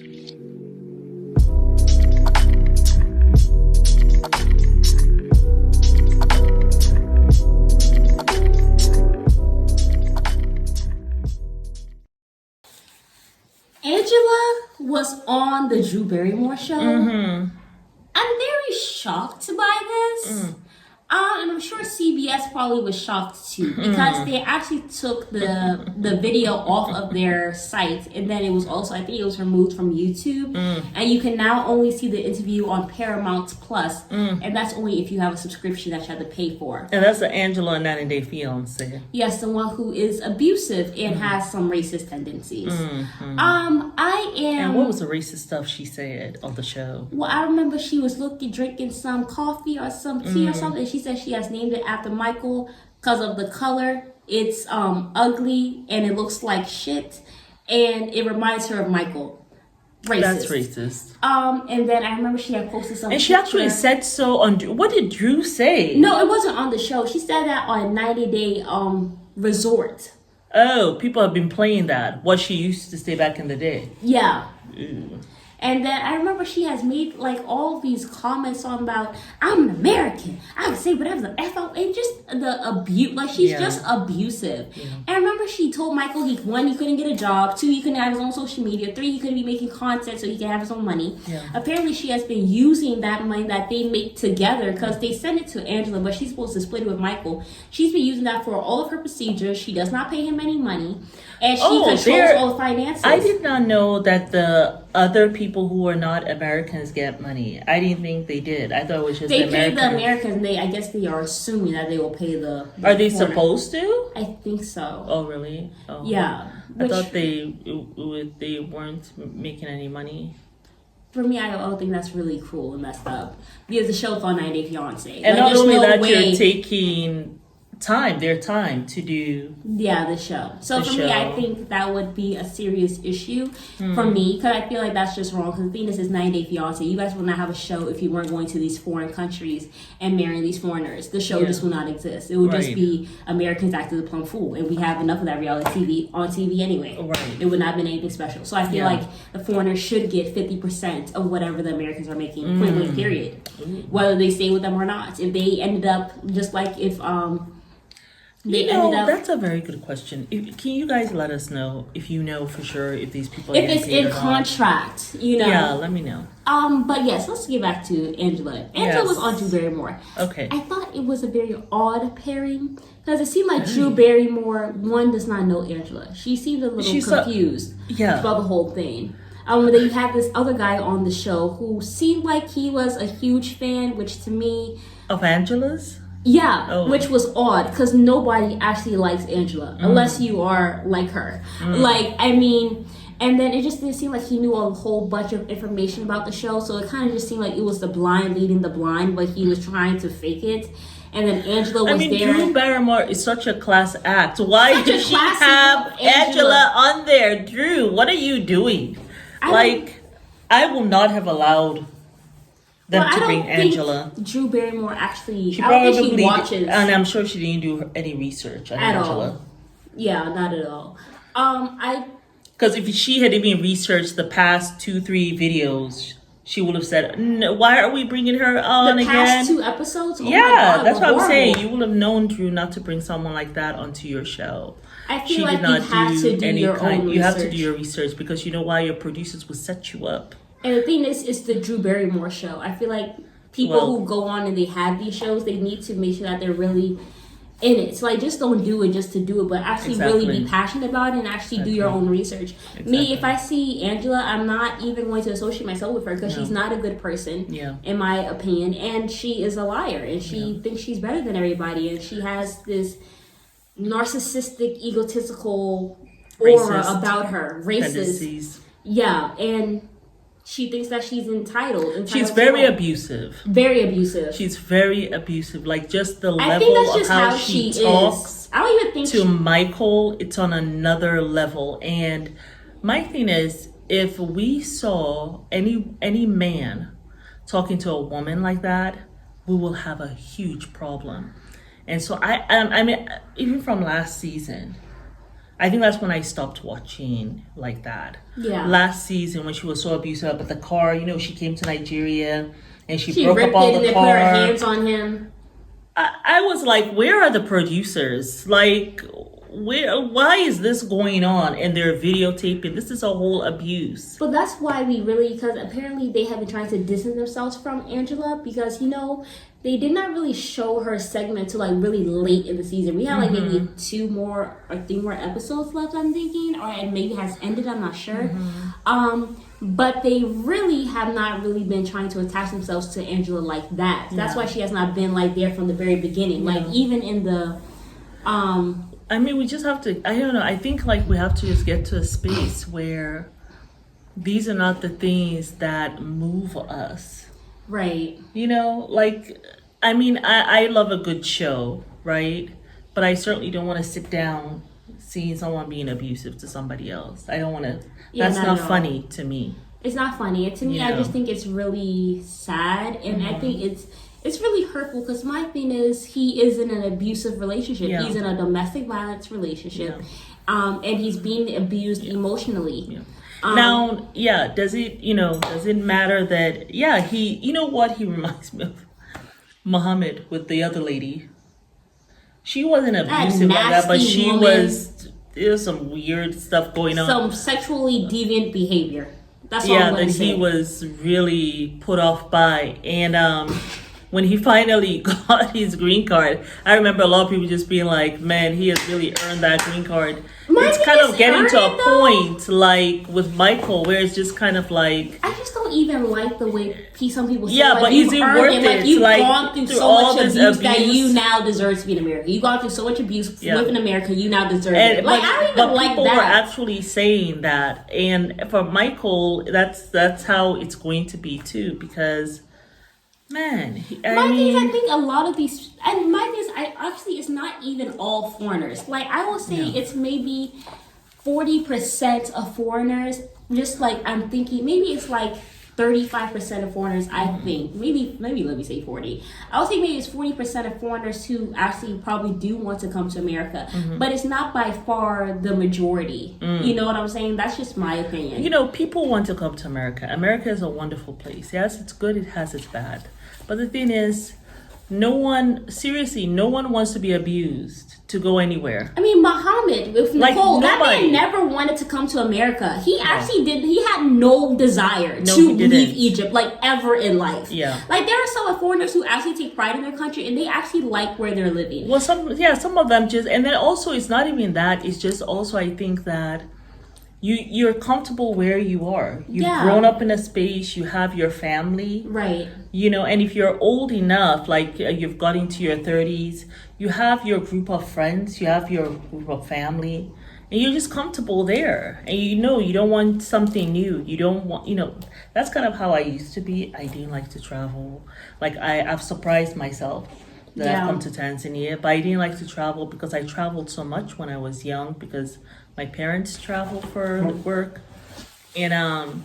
Angela was on the Drew Barrymore show. Mm-hmm. I'm very shocked by this. And I'm sure CBS probably was shocked too because they actually took the video off of their site, and then it was also, I think it was removed from YouTube, and you can now only see the interview on Paramount Plus, and that's only if you have a subscription that you have to pay for. And that's the Angela 90-Day Fiance. Yes, the one who is abusive and has some racist tendencies. I am. And what was the racist stuff she said on the show? Well, I remember she was drinking some coffee or some tea or something. She said she has named it after Michael because of the color. It's ugly and it looks like shit, and it reminds her of Michael. Racist. That's racist. And then I remember she had posted something. And she actually said so on. What did Drew say? No, it wasn't on the show. She said that on 90-Day Resort. Oh, people have been playing that. What she used to say back in the day. Yeah. Ew. And then I remember she has made like all these comments on about, I'm an American, I can say whatever the F out, and just the abuse, like she's just abusive. Yeah. And I remember she told Michael he couldn't get a job, 2, he couldn't have his own social media, 3, he couldn't be making content so he can have his own money. Yeah. Apparently she has been using that money that they make together because they send it to Angela, but she's supposed to split it with Michael. She's been using that for all of her procedures. She does not pay him any money, and she controls all the finances. I did not know that the other people who are not Americans get money. I didn't think they did. I thought it was just they the pay Americans. the Americans. I guess they are assuming that they will pay the Are they foreigner. supposed to? I think so. Oh, really? Oh. Yeah. I thought they weren't making any money. For me, I don't think that's really cruel and messed up because the show's on 90 Day Fiance. And not only that, you're taking their time to do the show. So for me, I think that would be a serious issue for me because I feel like that's just wrong. Because the thing is 90 Day Fiance. You guys will not have a show if you weren't going to these foreign countries and marrying these foreigners. The show just will not exist. It would just be Americans acting the plum fool, and we have enough of that reality TV on TV anyway. Right. It would not have been anything special. So I feel like the foreigners should get 50% of whatever the Americans are making. Point blank, period. Whether they stay with them or not. If they ended up just like if that's a very good question. Can you guys let us know if you know for sure if these people are if it's in contract, Yeah, let me know. But yes, let's get back to Angela. Angela was on Drew Barrymore. Okay. I thought it was a very odd pairing because it seemed like Drew Barrymore, one, does not know Angela. She seemed a little confused about the whole thing. Then you had this other guy on the show who seemed like he was a huge fan, which to me... Of Angela's? Yeah, which was odd because nobody actually likes Angela unless you are like her. And then it just didn't seem like he knew a whole bunch of information about the show. So it kind of just seemed like it was the blind leading the blind, but he was trying to fake it. And then Angela was there. Drew Barrymore is such a class act. Why did she have Angela on there? Drew, what are you doing? I will not have allowed them to bring Angela. Drew Barrymore actually, she I don't think she watches. And I'm sure she didn't do any research on Angela. All. Yeah, not at all. Because if she had even researched the past 2-3 videos, she would have said, why are we bringing her on again? The past 2 episodes? Oh yeah, that's what I'm saying. You would have known, Drew, not to bring someone like that onto your show. I feel like you have to do your own research. You have to do your research because you know why? Your producers will set you up. And the thing is, it's the Drew Barrymore show. I feel like people who go on and they have these shows, they need to make sure that they're really in it. So just don't do it just to do it, but actually really be passionate about it and actually do your own research. Me, if I see Angela, I'm not even going to associate myself with her because she's not a good person, in my opinion. And she is a liar and she thinks she's better than everybody. And she has this narcissistic, egotistical aura about her. Racist. Tendencies. Yeah, and... she thinks that she's entitled she's very abusive. Very abusive. She's very abusive. Like just the level of how she talks I don't even think to Michael, it's on another level. And my thing is, if we saw any man talking to a woman like that, we will have a huge problem. And so I mean, even from last season, I think that's when I stopped watching like that. Yeah. Last season when she was so abusive about the car, she came to Nigeria and she broke up all the car. Put her hands on him. I was like, where are the producers? Like, why is this going on? And they're videotaping. This is a whole abuse. But that's why because apparently they have been trying to distance themselves from Angela because, they did not really show her segment till like really late in the season. We had like maybe 2 more or 3 more episodes left, I'm thinking, or it maybe has ended, I'm not sure. But they really have not really been trying to attach themselves to Angela like that. That's why she has not been like there from the very beginning. Like even in the I mean, we just have to, I don't know, I think like we have to just get to a space where these are not the things that move us. Right. I mean, I love a good show, right? But I certainly don't want to sit down seeing someone being abusive to somebody else. I don't want to, that's not funny to me. It's not funny. To me, I just think it's really sad. And I think it's really hurtful because my thing is he is in an abusive relationship. Yeah. He's in a domestic violence relationship. Yeah. And he's being abused emotionally. Yeah. Now, does it matter that, he, he reminds me of Muhammad with the other lady. She wasn't abusive like that, but there was some weird stuff going on. Some sexually deviant behavior. That's all I'm saying. He was really put off by. And when he finally got his green card, I remember a lot of people just being like, man, he has really earned that green card. It's kind of getting to a point, like, with Michael, where it's just kind of like... I just don't even like the way some people say, but is it worth it? Like, you've gone through so much abuse that you now deserve to be in America. You've gone through so much abuse with in America, you now deserve it. Like, I don't even like that. But people were actually saying that. And for Michael, that's how it's going to be, too, because... Man, I think a lot of these, and my thing is, actually, it's not even all foreigners. Like, I will say it's maybe 40% of foreigners. Just like, I'm thinking, maybe it's like 35% of foreigners, I think. Maybe let me say 40. I would say maybe it's 40% of foreigners who actually probably do want to come to America. But it's not by far the majority. You know what I'm saying? That's just my opinion. People want to come to America. America is a wonderful place. Yes, it's good. It has its bad. But the thing is, no one wants to be abused to go anywhere. I mean, Muhammad with Nicole, that man never wanted to come to America. He actually did. He had no desire to leave Egypt, like, ever in life. Yeah. Like, there are some foreigners who actually take pride in their country and they actually like where they're living. Well, some of them just, and then also it's not even that. It's just also, I think that you're comfortable where you are. You've grown up in a space, you have your family. Right. And if you're old enough, like you've got into your 30s, you have your group of friends, you have your group of family, and you're just comfortable there. And you don't want something new. You don't want, that's kind of how I used to be. I didn't like to travel. Like I've surprised myself that I've come to Tanzania, but I didn't like to travel because I traveled so much when I was young because my parents travel for work. And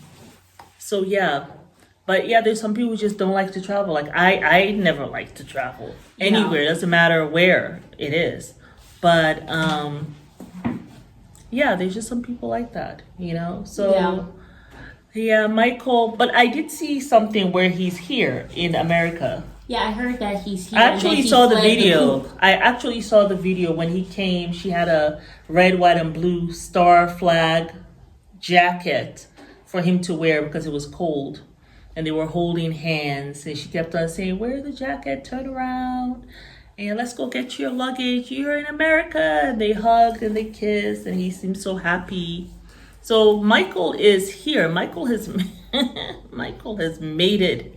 but there's some people who just don't like to travel. Like I never like to travel anywhere. It doesn't matter where it is. But there's just some people like that, So Michael, but I did see something where he's here in America. Yeah, I heard that he's here. I actually saw the video. I actually saw the video when he came. She had a red, white, and blue star flag jacket for him to wear because it was cold. And they were holding hands. And she kept on saying, wear the jacket, turn around. And let's go get your luggage. You're in America. And they hugged and they kissed. And he seemed so happy. So Michael is here. Michael has made it.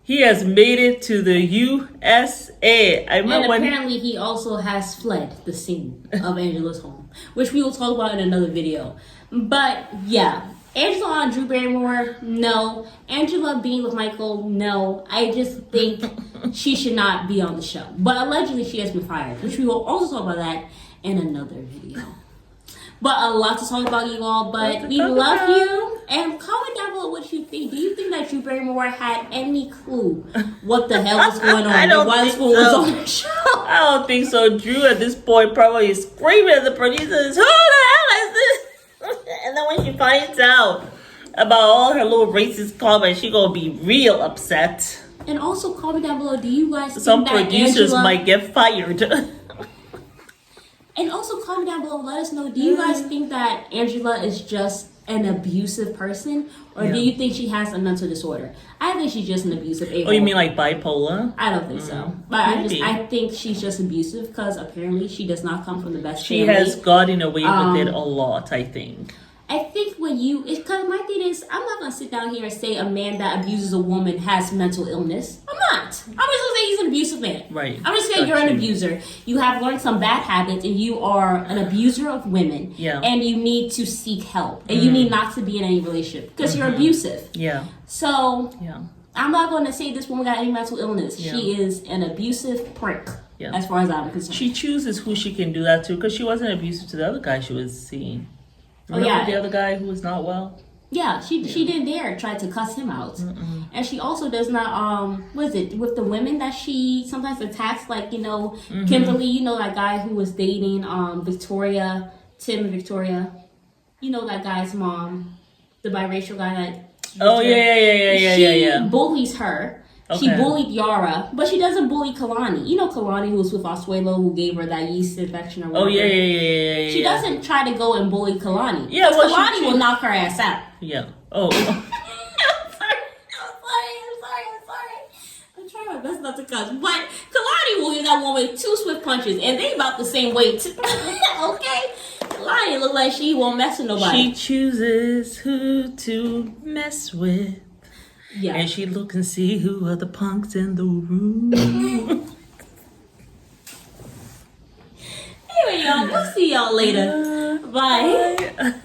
He has made it to the USA. Apparently he also has fled the scene of Angela's home, which we will talk about in another video. But Angela on Drew Barrymore, no. Angela being with Michael, no. I just think she should not be on the show. But allegedly she has been fired, which we will also talk about that in another video. But a lot to talk about, you all. But we love you. And comment down below what you think. Do you think that Drew Barrymore had any clue what the hell was going on? I don't think so. Was on the show? I don't think so. Drew at this point probably is screaming at the producers, who the when she finds out about all her little racist comments, she gonna be real upset. And also, comment down below. Do you guys think some that producers Angela... might get fired? And also, comment down below. Let us know. Do you guys think that Angela is just an abusive person, or do you think she has a mental disorder? I think she's just an abusive. Oh, you mean like bipolar? I don't think so, but I think she's just abusive because apparently she does not come from the best She family. has gotten away with it a lot, I think. I think when you, because my thing is, I'm not gonna sit down here and say a man that abuses a woman has mental illness. I'm not. I'm just gonna say he's an abusive man. Right. I'm just saying you're an abuser. You have learned some bad habits, and you are an abuser of women. Yeah. And you need to seek help, and you need not to be in any relationship because you're abusive. Yeah. So. Yeah. I'm not going to say this woman got any mental illness. Yeah. She is an abusive prick, as far as I'm concerned. She chooses who she can do that to because she wasn't abusive to the other guy she was seeing. Remember the other guy who was not well? Yeah, she didn't dare try to cuss him out. And she also does not, what is it, with the women that she sometimes attacks, like, you know, Kimberly, you know that guy who was dating Victoria, Tim and Victoria. You know that guy's mom, the biracial guy that... Oh, yeah. She bullies her. Okay. She bullied Yara, but she doesn't bully Kalani. You know Kalani, who was with Asuelo, who gave her that yeast infection or whatever. Oh, yeah. She doesn't try to go and bully Kalani. Yeah, well, Kalani will knock her ass out. Yeah. Oh. I'm sorry. I'm trying my best not to cuss. But Kalani will give that woman 2 swift punches, and they about the same weight. Okay? Kalani look like she won't mess with nobody. She chooses who to mess with. Yeah. And she look and see who are the punks in the room. Anyway, y'all, we'll see y'all later. Bye.